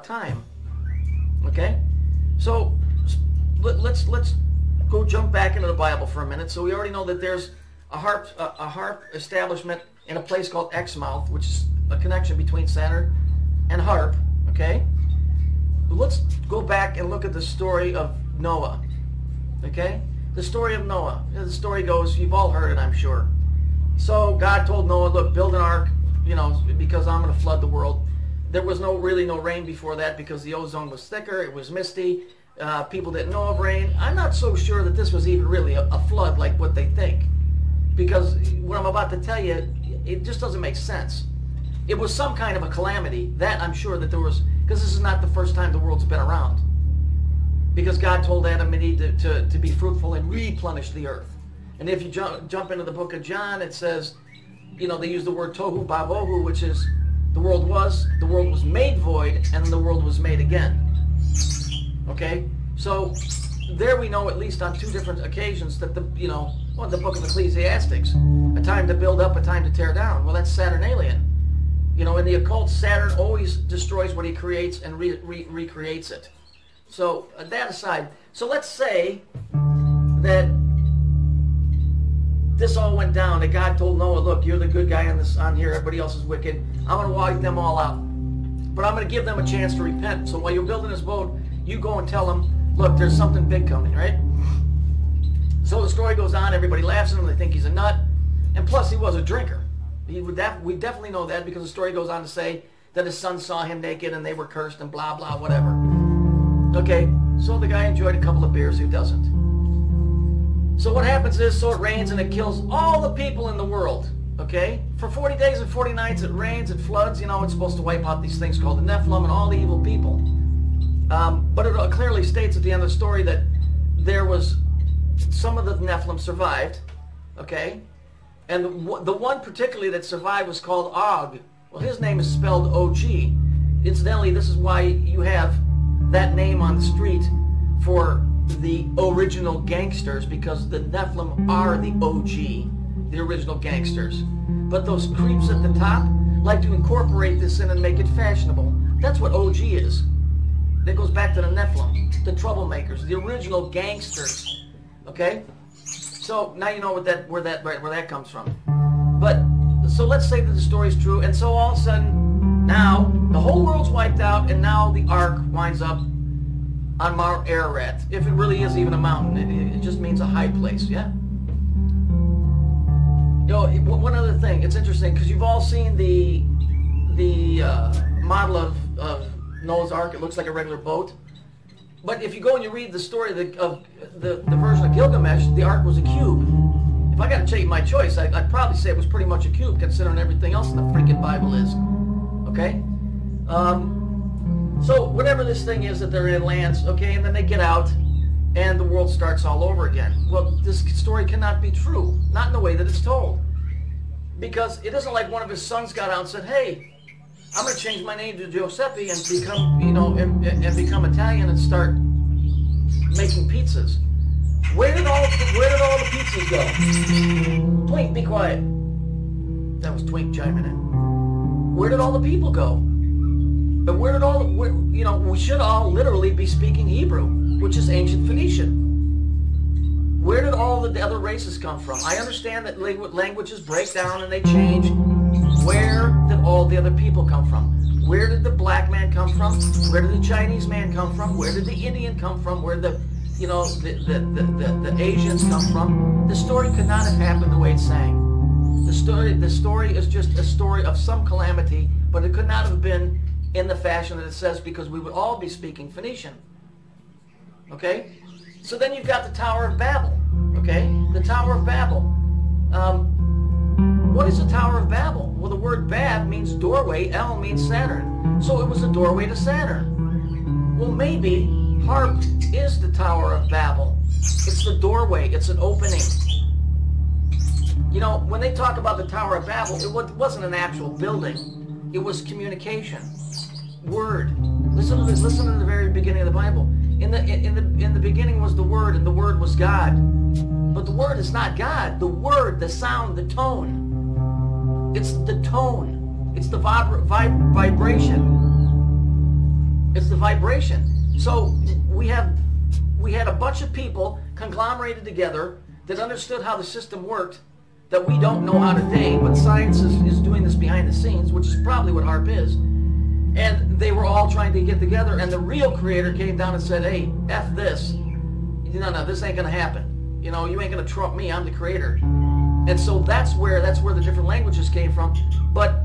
time. Okay, so let's go jump back into the Bible for a minute. So we already know that there's a Haarp establishment in a place called Exmouth, which is a connection between Saturn and Haarp. Okay, let's go back and look at the story of Noah. Okay, the story of Noah. The story goes, you've all heard it, I'm sure. So God told Noah, look, build an ark, because I'm going to flood the world. There was really no rain before that because the ozone was thicker, it was misty, people didn't know of rain. I'm not so sure that this was even really a flood like what they think, because what I'm about to tell you, it just doesn't make sense. It was some kind of a calamity, that I'm sure that there was, because this is not the first time the world's been around. Because God told Adam and Eve to be fruitful and replenish the earth. And if you jump into the book of John, it says, they use the word tohu babohu, which is the world was made void, and the world was made again. Okay? So there we know, at least on two different occasions, that the book of Ecclesiastics, a time to build up, a time to tear down. Well, that's Saturnalian. In the occult, Saturn always destroys what he creates and recreates it. So that aside, so let's say that this all went down, that God told Noah, look, you're the good guy on here, everybody else is wicked. I'm going to wipe them all out. But I'm going to give them a chance to repent. So while you're building this boat, you go and tell them, look, there's something big coming, right? So the story goes on, everybody laughs at him, they think he's a nut. And plus, he was a drinker. We definitely know that, because the story goes on to say that his son saw him naked and they were cursed and blah, blah, whatever. Okay, so the guy enjoyed a couple of beers, who doesn't? So what happens is, so it rains and it kills all the people in the world, okay? For 40 days and 40 nights it rains, it floods, it's supposed to wipe out these things called the Nephilim and all the evil people. But it clearly states at the end of the story that there was, some of the Nephilim survived, okay? And the one particularly that survived was called Og. Well, his name is spelled O-G. Incidentally, this is why you have that name on the street for the original gangsters, because the Nephilim are the OG, the original gangsters. But those creeps at the top like to incorporate this in and make it fashionable. That's what OG is. That goes back to the Nephilim, the troublemakers, the original gangsters. Okay? So now you know where that comes from. But so let's say that the story is true, and so all of a sudden now the whole world's wiped out, and now the ark winds up on Mount Ararat. If it really is even a mountain, it just means a high place, yeah? One other thing, it's interesting, because you've all seen the model of Noah's Ark. It looks like a regular boat. But if you go and you read the story of the version of Gilgamesh, the Ark was a cube. If I got to take my choice, I'd probably say it was pretty much a cube, considering everything else in the freaking Bible is. Okay? So whatever this thing is that they're in lands, okay, and then they get out, and the world starts all over again. Well, this story cannot be true, not in the way that it's told, because it isn't like one of his sons got out and said, "Hey, I'm going to change my name to Giuseppe and become, and become Italian and start making pizzas." Where did all the pizzas go? Twink, be quiet. That was Twink chiming in. Where did all the people go? But where did we should all literally be speaking Hebrew, which is ancient Phoenician. Where did all the other races come from? I understand that languages break down and they change. Where did all the other people come from? Where did the black man come from? Where did the Chinese man come from? Where did the Indian come from? Where did the Asians come from? The story could not have happened the way it's saying. The story is just a story of some calamity, but it could not have been in the fashion that it says, because we would all be speaking Phoenician. Okay? So then you've got the Tower of Babel. Okay? The Tower of Babel. What is the Tower of Babel? Well, the word Bab means doorway, El means Saturn. So it was a doorway to Saturn. Well, maybe Haarp is the Tower of Babel. It's the doorway. It's an opening. When they talk about the Tower of Babel, it wasn't an actual building. It was communication. Word. Listen to this. Listen to the very beginning of the Bible. In the beginning was the Word, and the Word was God. But the Word is not God. The Word, the sound, the tone. It's the tone. It's the vibration. It's the vibration. So we had a bunch of people conglomerated together that understood how the system worked that we don't know how today, but science is doing this behind the scenes, which is probably what Haarp is. And they were all trying to get together, and the real creator came down and said, hey, F this. No, this ain't going to happen. You know, you ain't going to trump me. I'm the creator. And so that's where the different languages came from. But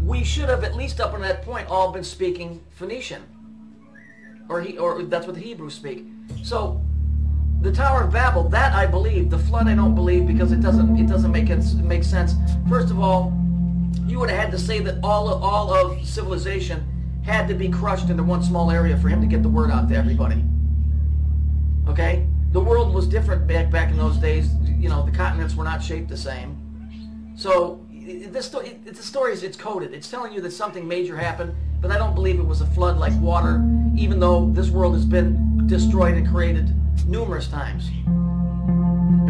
we should have, at least up until that point, all been speaking Phoenician. Or that's what the Hebrews speak. So the Tower of Babel, that I believe. The flood I don't believe, because it doesn't make sense. First of all, you would have had to say that all of civilization had to be crushed into one small area for him to get the word out to everybody. Okay? The world was different back in those days. You know, the continents were not shaped the same. So the story is coded. It's telling you that something major happened, but I don't believe it was a flood like water, even though this world has been destroyed and created numerous times.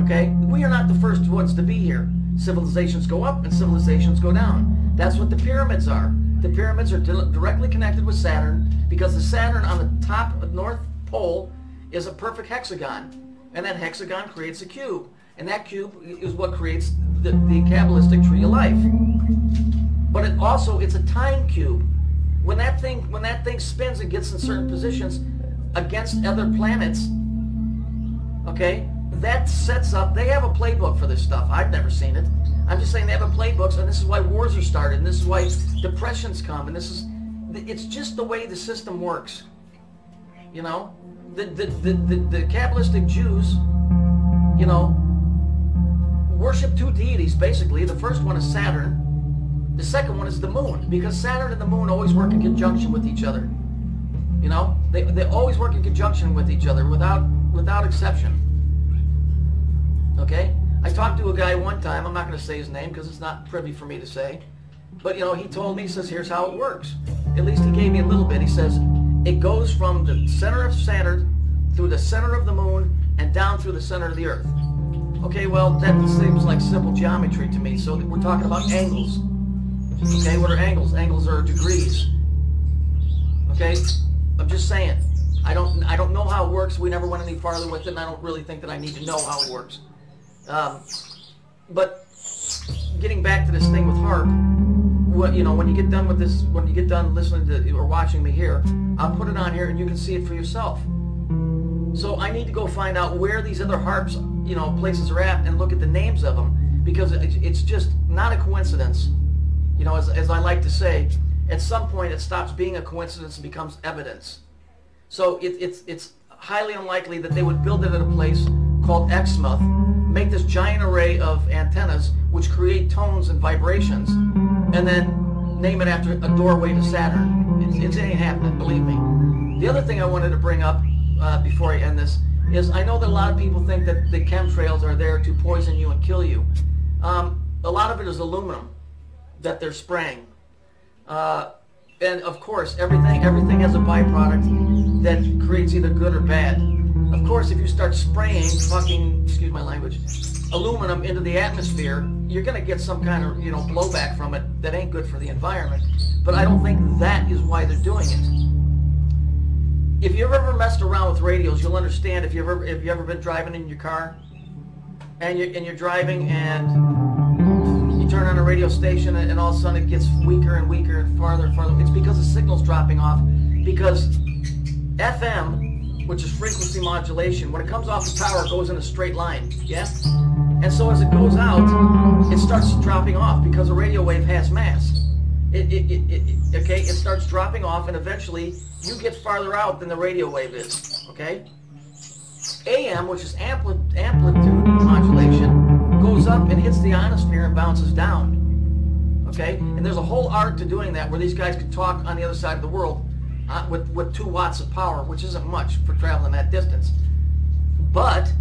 Okay? We are not the first ones to be here. Civilizations go up and civilizations go down. That's what the pyramids are. The pyramids are directly connected with Saturn, because the Saturn on the top of North Pole is a perfect hexagon, and that hexagon creates a cube, and that cube is what creates the Kabbalistic tree of life. But it's a time cube. When that thing spins and gets in certain positions against other planets, okay, that sets up, they have a playbook for this stuff. I've never seen it. I'm just saying they have a playbook, and this is why wars are started, and this is why depressions come, and it's just the way the system works. You know? The Kabbalistic Jews, you know, worship two deities, basically. The first one is Saturn. The second one is the moon, because Saturn and the moon always work in conjunction with each other. You know? They always work in conjunction with each other, without exception. Okay? I talked to a guy one time, I'm not going to say his name because it's not privy for me to say, but you know, he told me, he says, here's how it works. At least he gave me a little bit. He says, it goes from the center of Saturn through the center of the moon and down through the center of the earth. Okay, well, that seems like simple geometry to me, so we're talking about angles. Okay, what are angles? Angles are degrees. Okay, I'm just saying. I don't know how it works. We never went any farther with it, and I don't really think that I need to know how it works. But getting back to this thing with Haarp, you know, when you get done with this, when you get done listening to or watching me here, I'll put it on here and you can see it for yourself. So I need to go find out where these other Haarps, you know, places are at, and look at the names of them, because it's just not a coincidence. You know, as I like to say, at some point it stops being a coincidence and becomes evidence. So it's highly unlikely that they would build it at a place called Exmouth, make this giant array of antennas which create tones and vibrations, and then name it after a doorway to Saturn. It ain't happening, believe me. The other thing I wanted to bring up before I end this is, I know that a lot of people think that the chemtrails are there to poison you and kill you. A lot of it is aluminum that they're spraying. And of course, everything has a byproduct that creates either good or bad. Of course, if you start spraying fucking, excuse my language, aluminum into the atmosphere, you're going to get some kind of, you know, blowback from it that ain't good for the environment. But I don't think that is why they're doing it. If you've ever messed around with radios, you'll understand. If you've ever been driving in your car, and you're driving and you turn on a radio station, and all of a sudden it gets weaker and weaker and farther and farther. It's because the signal's dropping off. Because FM, which is frequency modulation, when it comes off the tower, it goes in a straight line. Yeah? And so as it goes out, it starts dropping off because a radio wave has mass. It starts dropping off, and eventually you get farther out than the radio wave is. Okay? AM, which is amplitude modulation, goes up and hits the ionosphere and bounces down. Okay? And there's a whole art to doing that, where these guys can talk on the other side of the world with 2 watts of power, which isn't much for traveling that distance. But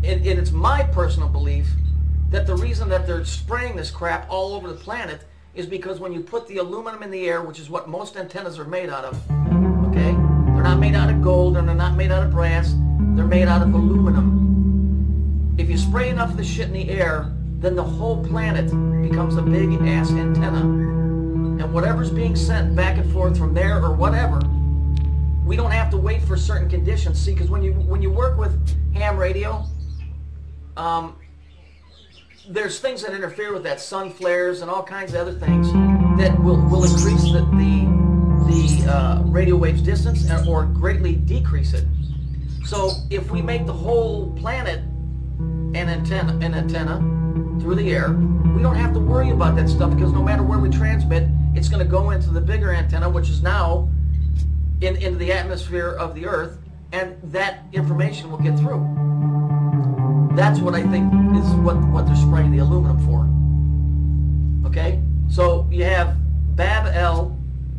it's my personal belief that the reason that they're spraying this crap all over the planet is because when you put the aluminum in the air, which is what most antennas are made out of, okay? They're not made out of gold, and they're not made out of brass. They're made out of aluminum. If you spray enough of the shit in the air, then the whole planet becomes a big-ass antenna. And whatever's being sent back and forth from there or whatever, we don't have to wait for certain conditions. See, because when you work with ham radio, there's things that interfere with that, sun flares and all kinds of other things that will increase the radio wave's distance or greatly decrease it. So if we make the whole planet an antenna through the air, we don't have to worry about that stuff, because no matter where we transmit, it's going to go into the bigger antenna, which is now into the atmosphere of the Earth, and that information will get through. That's what I think is what they're spraying the aluminum for. Okay? So you have Bab-El,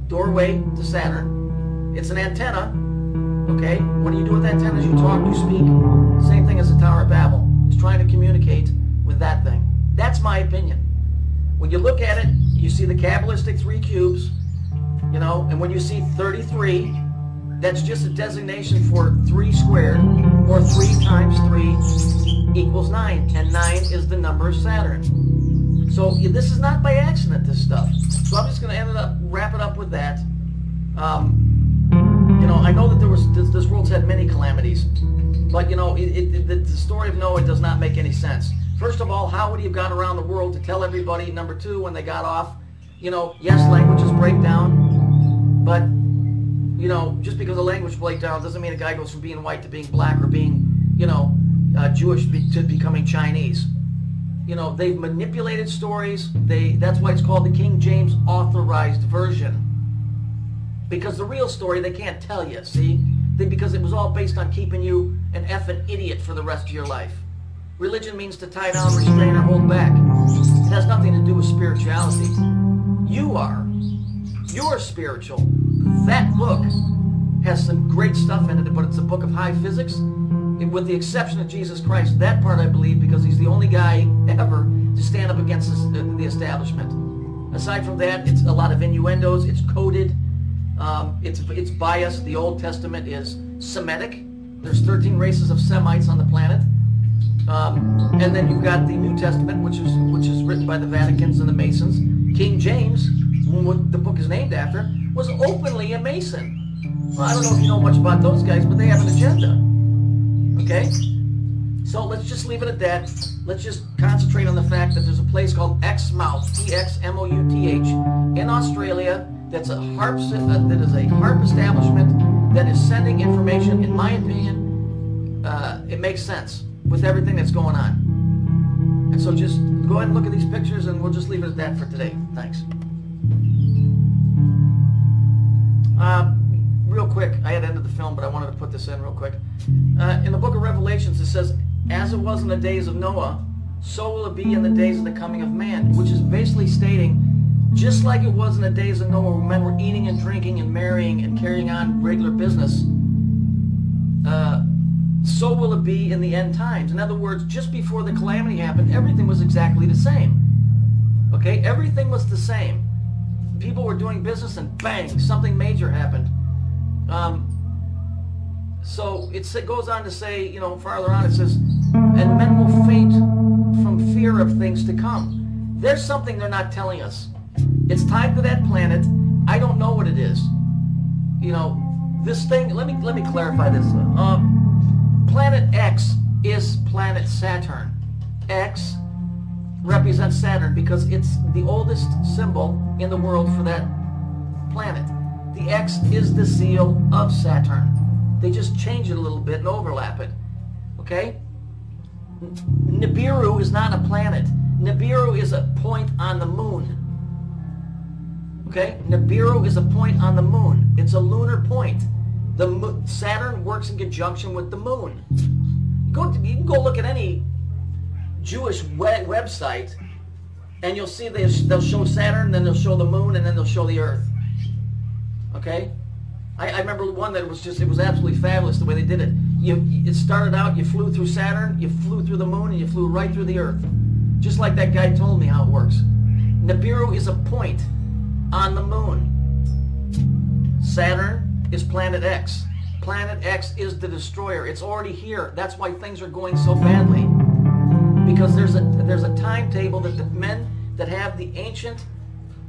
doorway to Saturn. It's an antenna. Okay? What do you do with antennas? You talk, you speak. Same thing as the Tower of Babel. It's trying to communicate with that thing. That's my opinion. When you look at it, you see the Kabbalistic 3 cubes, you know, and when you see 33, that's just a designation for 3 squared, or 3 times 3 equals 9, and 9 is the number of Saturn. So this is not by accident, this stuff. So I'm just going to wrap it up with that. You know, I know that this world's had many calamities, but you know, the story of Noah does not make any sense. First of all, how would he have gone around the world to tell everybody? Number 2, when they got off, you know, yes, languages break down, but you know, just because a language breaks down doesn't mean a guy goes from being white to being black, or being, you know, Jewish to becoming Chinese. You know, they've manipulated stories. That's why it's called the King James Authorized Version. Because the real story they can't tell you, see? Because it was all based on keeping you an effing idiot for the rest of your life. Religion means to tie down, restrain, or hold back. It has nothing to do with spirituality. You're spiritual. That book has some great stuff in it, but it's a book of high physics. With the exception of Jesus Christ, that part I believe, because he's the only guy ever to stand up against the establishment. Aside from that, it's a lot of innuendos. It's coded. It's biased. The Old Testament is Semitic. There's 13 races of Semites on the planet. And then you've got the New Testament, which is written by the Vaticans and the Masons. King James, what the book is named after, was openly a Mason. Well, I don't know if you know much about those guys, but they have an agenda. Okay? So let's just leave it at that. Let's just concentrate on the fact that there's a place called Exmouth, E-X-M-O-U-T-H, in Australia. That's a Haarp establishment that is sending information. In my opinion, it makes sense with everything that's going on. And so just go ahead and look at these pictures, and we'll just leave it at that for today. Thanks. Real quick, I had ended the film, but I wanted to put this in real quick. In the book of Revelations, it says, as it was in the days of Noah, so will it be in the days of the coming of man, which is basically stating, just like it was in the days of Noah, when men were eating and drinking and marrying and carrying on regular business, so will it be in the end times. In other words, just before the calamity happened, everything was exactly the same. Okay? Everything was the same. People were doing business, and bang, something major happened. So it goes on to say, you know, farther on it says, and men will faint from fear of things to come. There's something they're not telling us. It's tied to that planet. I don't know what it is. You know, this thing, let me clarify this. Planet X is planet Saturn. X represents Saturn because it's the oldest symbol in the world for that planet. The X is the seal of Saturn. They just change it a little bit and overlap it. Okay? Nibiru is not a planet. Nibiru is a point on the moon. Okay? Nibiru is a point on the moon. It's a lunar point. Saturn works in conjunction with the moon. You can go look at any Jewish website, and you'll see they'll show Saturn, then they'll show the moon, and then they'll show the Earth. Okay? I remember one that it was absolutely fabulous the way they did it. It started out, you flew through Saturn, you flew through the moon, and you flew right through the Earth. Just like that guy told me how it works. Nibiru is a point on the moon. Saturn is planet X. Planet X is the destroyer. It's already here. That's why things are going so badly. Because there's a timetable that the men that have the ancient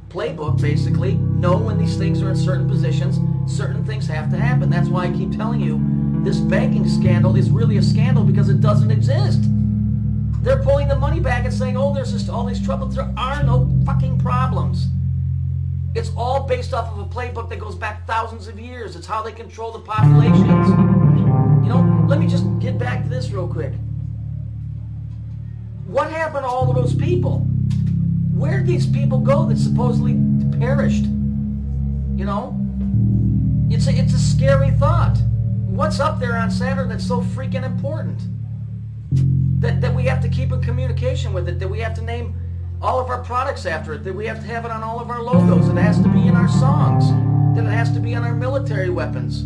playbook, basically, know when these things are in certain positions, certain things have to happen. That's why I keep telling you, this banking scandal is really a scandal because it doesn't exist. They're pulling the money back and saying, oh, there's just all these troubles. There are no fucking problems. It's all based off of a playbook that goes back thousands of years. It's how they control the populations. You know, let me just get back to this real quick. What happened to all of those people? Where did these people go that supposedly perished? You know? It's a scary thought. What's up there on Saturn that's so freaking important? That we have to keep in communication with it, that we have to name all of our products after it, that we have to have it on all of our logos, it has to be in our songs, that it has to be on our military weapons.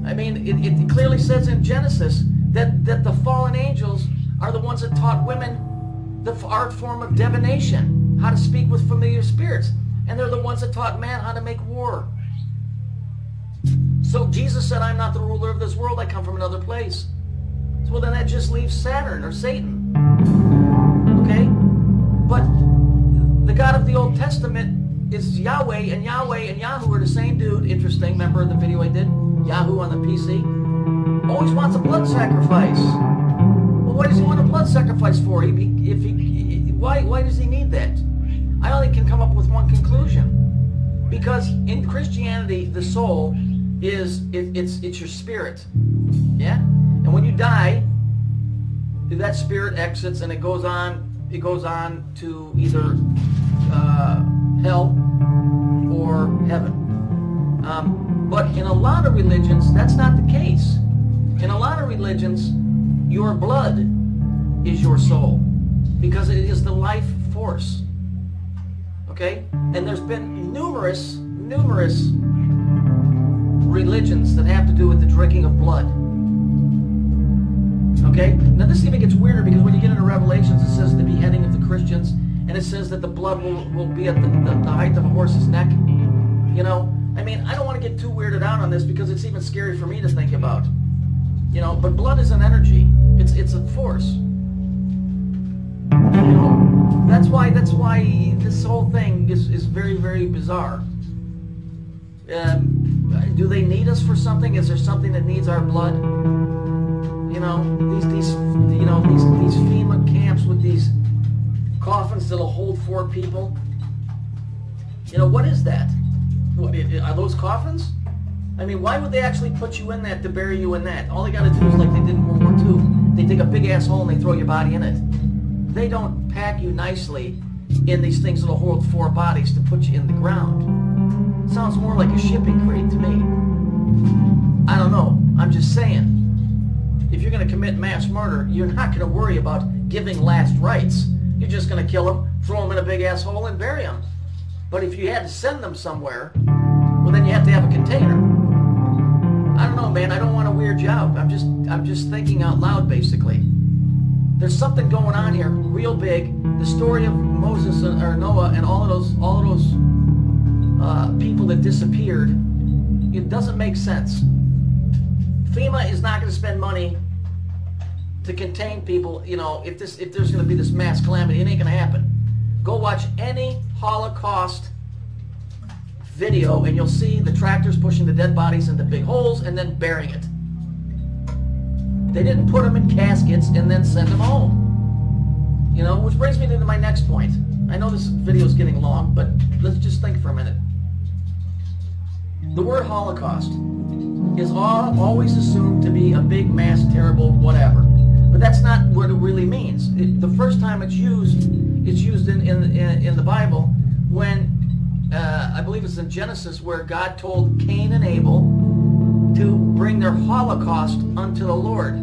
I mean, it clearly says in Genesis that the fallen angels are the ones that taught women the art form of divination, how to speak with familiar spirits, and they're the ones that taught man how to make war. So Jesus said, I'm not the ruler of this world, I come from another place. So well, then that just leaves Saturn or Satan. Okay? But the God of the Old Testament is Yahweh, and Yahweh and Yahoo are the same dude. Interesting. Remember the video I did? Yahoo on the PC? Always wants a blood sacrifice. Well, what does he want a blood sacrifice for? Why does he need that? I only can come up with one conclusion. Because in Christianity, the soul is it's your spirit. Yeah? And when you die, that spirit exits and it goes on to either hell or heaven. But in a lot of religions, that's not the case. In a lot of religions, your blood is your soul because it is the life force. Okay? And there's been numerous religions that have to do with the drinking of blood. Okay? Now this even gets weirder because when you get into Revelations, it says the beheading of the Christians, and it says that the blood will be at the height of a horse's neck. You know? I mean, I don't want to get too weirded out on this because it's even scary for me to think about. You know, but blood is an energy. It's a force. You know, that's why this whole thing is very, very bizarre. Do they need us for something? Is there something that needs our blood? You know, these FEMA camps with these coffins that'll hold 4 people. You know, what is that? What, are those coffins? I mean, why would they actually put you in that to bury you in that? All they got to do is like they did in World War II. They dig a big ass hole and they throw your body in it. They don't pack you nicely in these things that'll hold 4 bodies to put you in the ground. Sounds more like a shipping crate to me. I don't know. I'm just saying. If you're going to commit mass murder, you're not going to worry about giving last rites. You're just going to kill them, throw them in a big ass hole, and bury them. But if you had to send them somewhere, well, then you have to have a container. I don't know, man. I don't want to weird you out. I'm just thinking out loud, basically. There's something going on here, real big. The story of Moses or Noah and all of those people that disappeared. It doesn't make sense. FEMA is not going to spend money to contain people. You know, if there's going to be this mass calamity, it ain't going to happen. Go watch any Holocaust video and you'll see the tractors pushing the dead bodies into big holes and then burying it. They didn't put them in caskets and then send them home. You know, which brings me to my next point. I know this video is getting long, but let's just think for a minute. The word Holocaust is always assumed to be a big, mass, terrible, whatever. But that's not what it really means. The first time it's used in the Bible when, I believe it's in Genesis, where God told Cain and Abel to bring their holocaust unto the Lord.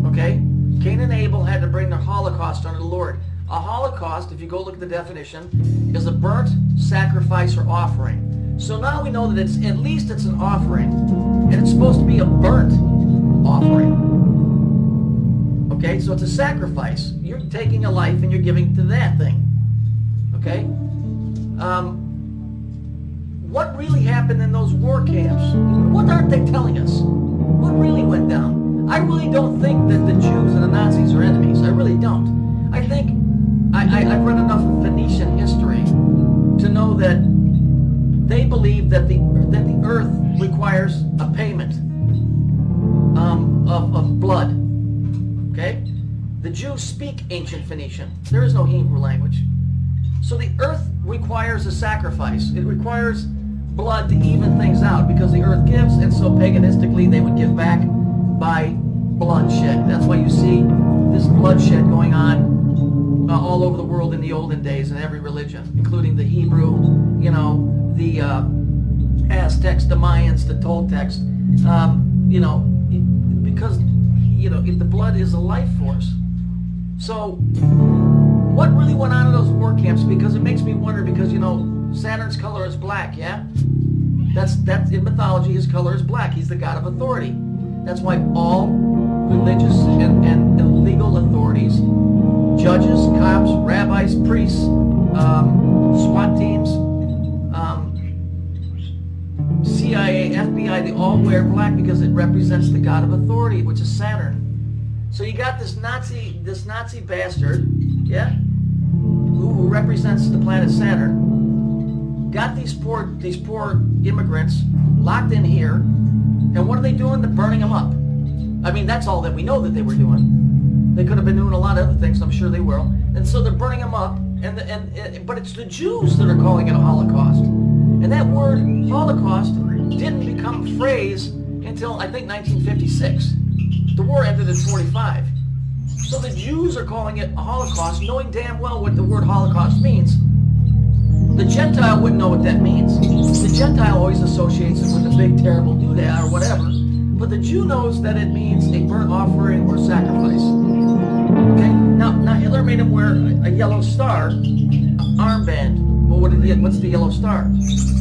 Okay? Cain and Abel had to bring their holocaust unto the Lord. A holocaust, if you go look at the definition, is a burnt sacrifice or offering. So now we know that it's an offering, and it's supposed to be a burnt offering. Okay, so it's a sacrifice. You're taking a life and you're giving to that thing. Okay? What really happened in those war camps? What aren't they telling us? What really went down? I really don't think that the Jews and the Nazis are enemies. I really don't. I think I've read enough of Phoenician history to know that they believe that the earth requires a payment of blood. Okay? The Jews speak ancient Phoenician. There is no Hebrew language. So the earth requires a sacrifice. It requires blood to even things out, because the earth gives, and so paganistically they would give back by bloodshed. That's why you see this bloodshed going on all over the world in the olden days in every religion, including the Hebrew, you know, the Aztecs, the Mayans, the Toltecs, you know, because, you know, the blood is a life force. So what really went on in those war camps? Because it makes me wonder, because, you know, Saturn's color is black, yeah? That's in mythology, his color is black. He's the god of authority. That's why all religious and legal authorities, judges, cops, rabbis, priests, SWAT teams, CIA, FBI, they all wear black because it represents the god of authority, which is Saturn. So you got this Nazi bastard, yeah, who represents the planet Saturn, got these poor immigrants locked in here, and what are they doing? They're burning them up. I mean, that's all that we know that they were doing. They could have been doing a lot of other things, I'm sure they will. And so they're burning them up, but it's the Jews that are calling it a Holocaust. And that word Holocaust didn't become a phrase until, I think, 1956. The war ended in 45. So the Jews are calling it a Holocaust, knowing damn well what the word Holocaust means. The Gentile wouldn't know what that means. The Gentile always associates it with a big, terrible doodah or whatever. But the Jew knows that it means a burnt offering or sacrifice. Okay? Now Hitler made him wear a yellow star armband. Well, what's the yellow star?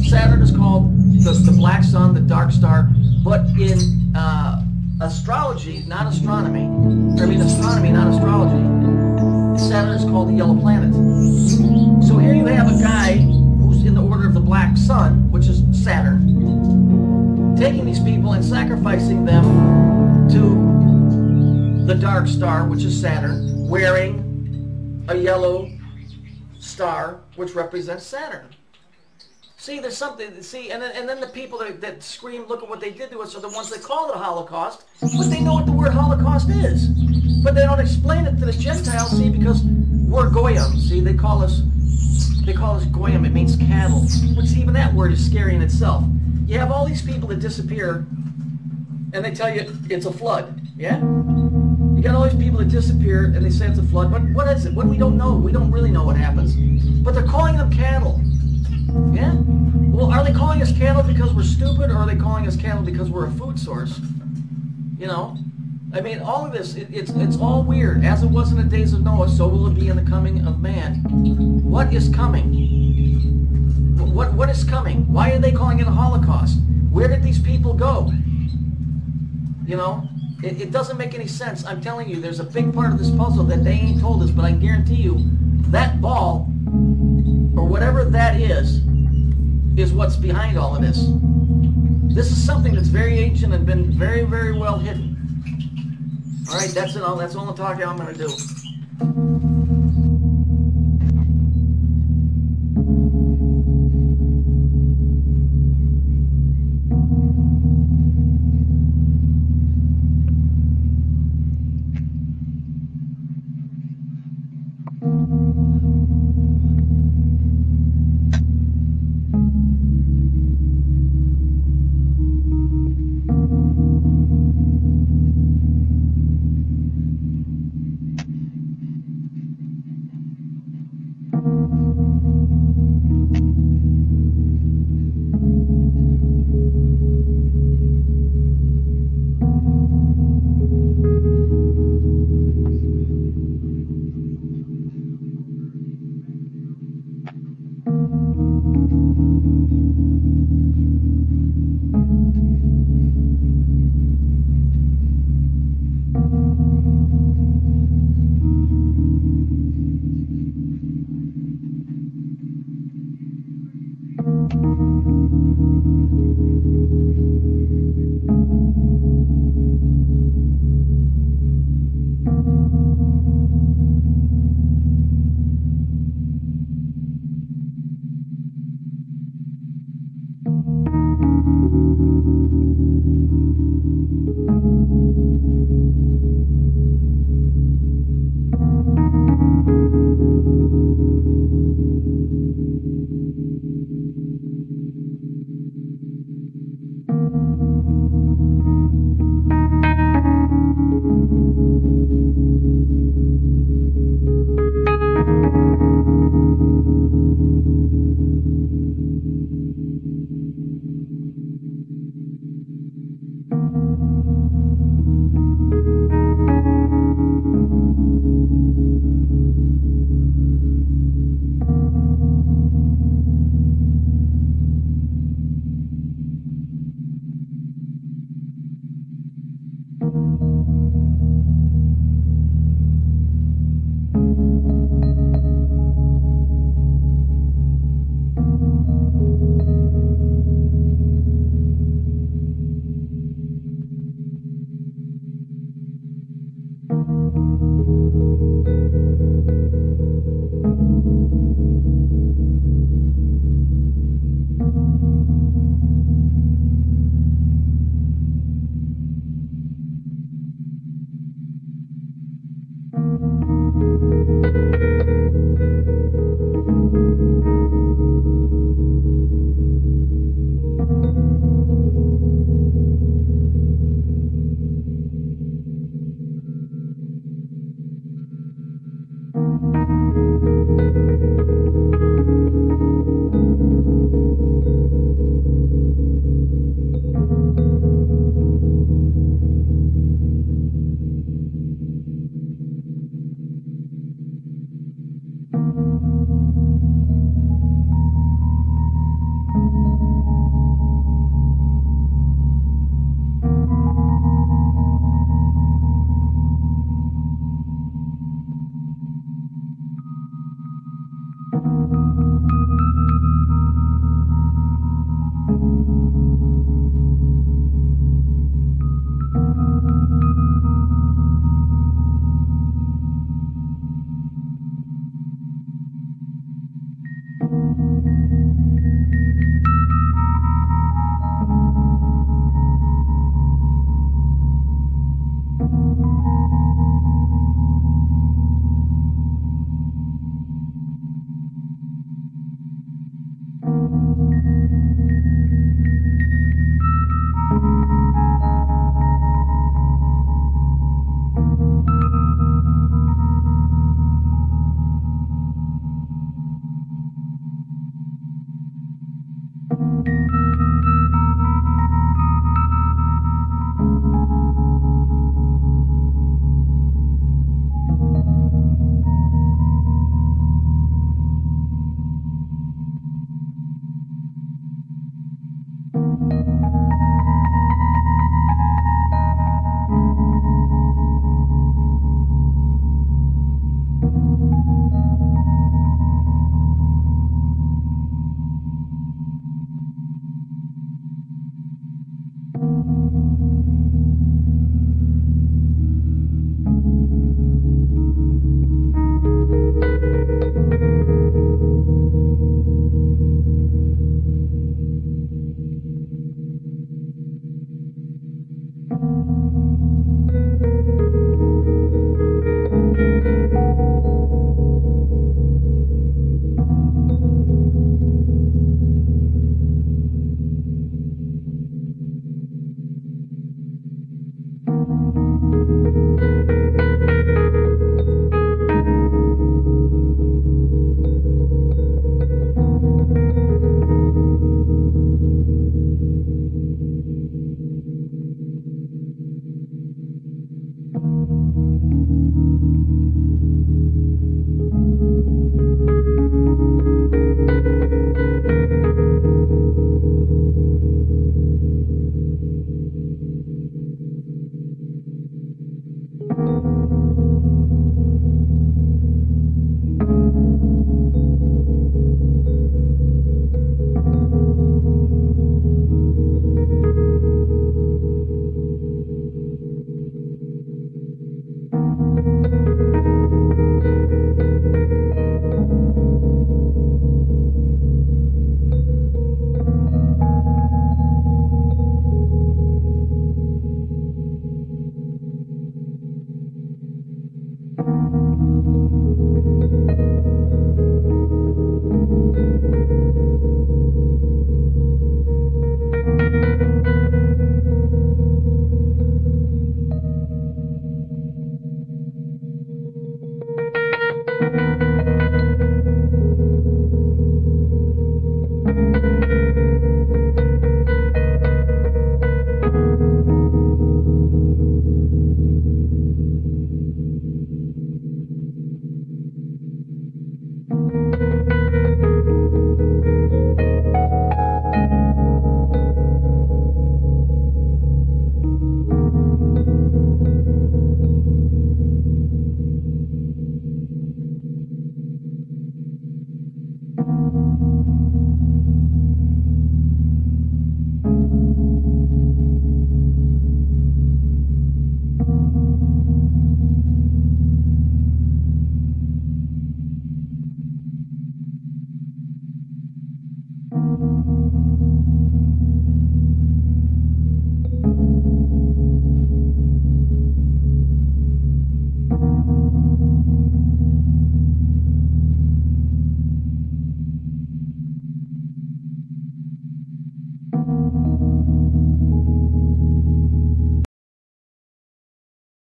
Saturn is called the black sun, the dark star, but in astrology, not astronomy, astronomy, not astrology, Saturn is called the yellow planet. So here you have a guy who's in the order of the black sun, which is Saturn, taking these people and sacrificing them to the dark star, which is Saturn, wearing a yellow star, which represents Saturn. See, there's something, and then the people that scream, look at what they did to us, are the ones that call it a Holocaust, but they know what the word Holocaust is. But they don't explain it to the Gentiles, see, because we're Goyim, see, they call us Goyim, it means cattle, which even that word is scary in itself. You have all these people that disappear, and they tell you it's a flood, yeah? You got all these people that disappear, and they say it's a flood, but what is it? What we don't know, we don't really know what happens. But they're calling them cattle. Yeah? Well, are they calling us cattle because we're stupid, or are they calling us cattle because we're a food source? You know? I mean, all of this, it's all weird. As it was in the days of Noah, so will it be in the coming of man. What is coming? What is coming? Why are they calling it a Holocaust? Where did these people go? You know? It doesn't make any sense. I'm telling you, there's a big part of this puzzle that they ain't told us, but I guarantee you, that ball, or whatever that is what's behind all of this. This is something that's very ancient and been very, very well hidden. All right, that's it. That's all the talking I'm going to do. you.